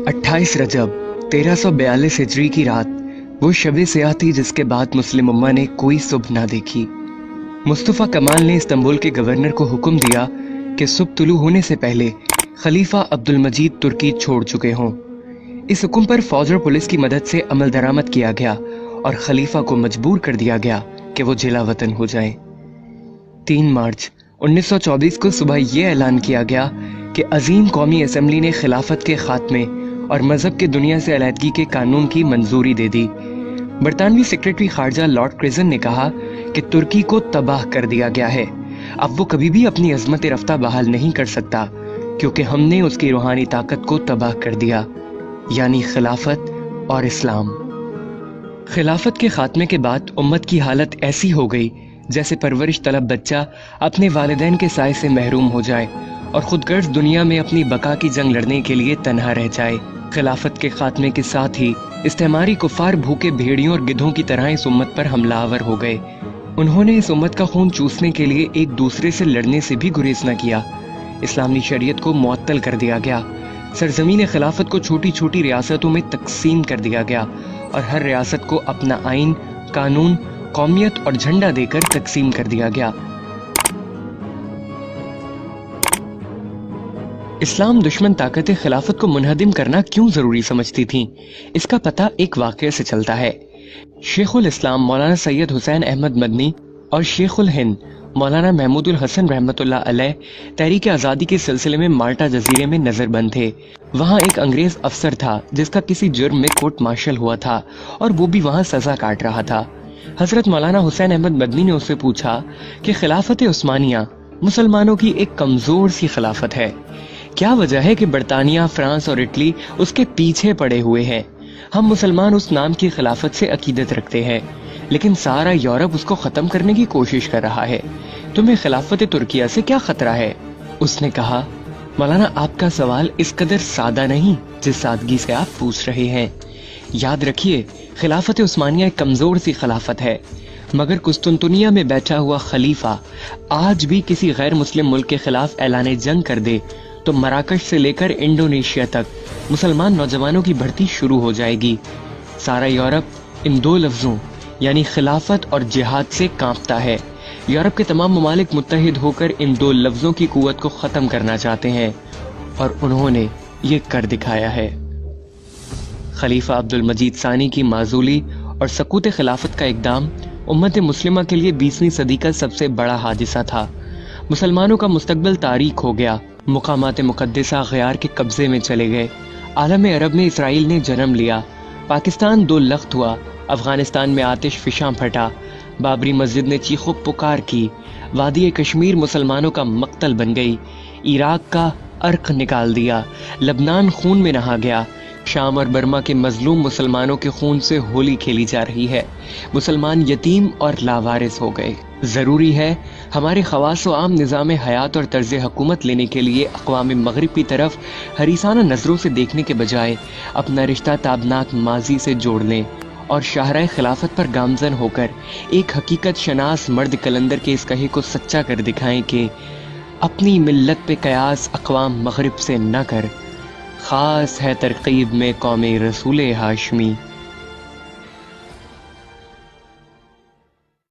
28 रजब 1342 हिजरी की रात वो शब सियाह थी जिसके बाद मुस्लिम उम्मा ने कोई सुबह ना देखी। मुस्तफ़ा कमाल ने इस्तांबुल के गवर्नर को हुक्म दिया कि सुबह तुलू होने से पहले खलीफा अब्दुल मजीद तुर्की छोड़ चुके हों। इस हुक्म पर फौज और पुलिस की मदद से अमल दरामद किया गया और खलीफा को मजबूर कर दिया गया कि वो जिला वतन हो जाएं। 3 मार्च 1924 को सुबह यह ऐलान किया गया कि अजीम कौमी असम्बली ने खिलाफत के खात्मे और मजहब के दुनिया से अलहदगी के कानून की मंजूरी दे दी। बरतानवी सेक्रेटरी खारजा लॉर्ड क्रिजन ने कहा कि तुर्की को तबाह कर दिया गया है, अब वो कभी भी अपनी अजमत रफ्ता बहाल नहीं कर सकता क्योंकि हमने उसकी रूहानी ताकत को तबाह कर दिया, यानी खिलाफत और इस्लाम। खिलाफत के खात्मे के बाद उम्मत की हालत ऐसी हो गई जैसे परवरिश तलब बच्चा अपने वालिदैन के साए से महरूम हो जाए और खुदगर्ज दुनिया में अपनी बका की जंग लड़ने के लिए तन्हा रह जाए। खिलाफत के खात्मे के साथ ही इस्तेमारी कुफार भूखे भेड़ियों और गिद्धों की तरह इस उम्मत पर हमलावर हो गए। उन्होंने इस उम्मत का खून चूसने के लिए एक दूसरे से लड़ने से भी गुरेज न किया। इस्लामी शरीयत को मुअत्तल कर दिया गया। सरजमीन खिलाफत को छोटी छोटी रियासतों में तकसीम कर दिया गया और हर रियासत को अपना आइन, कानून, कौमियत और झंडा देकर तकसीम कर दिया गया। इस्लाम दुश्मन ताकतें खिलाफत को मुनहदिम करना क्यों जरूरी समझती थीं, इसका पता एक वाक़ये से चलता है। शेखुल इस्लाम मौलाना सैयद हुसैन अहमद मदनी और शेखुल हिंद मौलाना महमूदुल हसन रहमतुल्लाह अलैह तहरीक आज़ादी के सिलसिले में माल्टा जजीरे में नजरबंद थे। वहाँ एक अंग्रेज अफसर था जिसका किसी जुर्म में कोर्ट मार्शल हुआ था और वो भी वहाँ सजा काट रहा था। हजरत मौलाना हुसैन अहमद मदनी ने उससे पूछा कि खिलाफत उस्मानिया मुसलमानों की एक कमजोर सी खिलाफत है, क्या वजह है कि बरतानिया, फ्रांस और इटली उसके पीछे पड़े हुए हैं। हम मुसलमान उस नाम की खिलाफत से अकीदत रखते हैं, लेकिन सारा यूरोप उसको खत्म करने की कोशिश कर रहा है। तुम्हें खिलाफत तुर्किया से क्या खतरा है? उसने कहा, मौलाना आपका सवाल इस कदर सादा नहीं जिस सादगी से आप पूछ रहे हैं। याद रखिए, खिलाफत उस्मानिया एक कमजोर सी खिलाफत है, मगर कुस्तुनतुनिया में बैठा हुआ खलीफा आज भी किसी गैर मुस्लिम मुल्क के खिलाफ ऐलान जंग कर दे तो मराकश से लेकर इंडोनेशिया तक मुसलमान नौजवानों की भर्ती शुरू हो जाएगी। सारा यूरोप इन 2 लफ्जों यानी खिलाफत और जिहाद से कांपता है। यूरोप के तमाम ममालिक मुत्तहिद होकर इन 2 लफ्जों की कुव्वत को खत्म करना चाहते हैं और उन्होंने ये कर दिखाया है। खलीफा अब्दुल मजीद सानी की माजूली और सकूत खिलाफत का इक़दाम उम्मत मुस्लिमा के लिए 20वीं सदी का सबसे बड़ा हादिसा था। मुसलमानों का मुस्तकबिल तारीख हो गया। मुकामात मुक़द्दसा गयार के कब्जे में चले गए। आलम अरब में इसराइल ने जन्म लिया। पाकिस्तान 2 लख्त हुआ। अफगानिस्तान में आतिश फिशां फटा। बाबरी मस्जिद ने चीखो पुकार की। वादी कश्मीर मुसलमानों का मक्तल बन गई। इराक का अर्क निकाल दिया। लबनान खून में नहा गया। शाम और बर्मा के मजलूम मुसलमानों के खून से होली खेली जा रही है। मुसलमान यतीम और लावारिस हो गए। ज़रूरी है हमारे खवास व आम निज़ाम हयात और तर्ज हुकूमत लेने के लिए अक़वाम मग़रिब की तरफ हरीसाना नज़रों से देखने के बजाय अपना रिश्ता ताबनाक माजी से जोड़ लें और शाहराए खिलाफत पर गामजन होकर एक हकीकत शनास मर्द कलंदर के इस कहे को सच्चा कर दिखाएं कि अपनी मिल्लत पे कयास अक़वाम मग़रिब से न कर, ख़ास है तरकीब में कौमे रसूल हाशमी।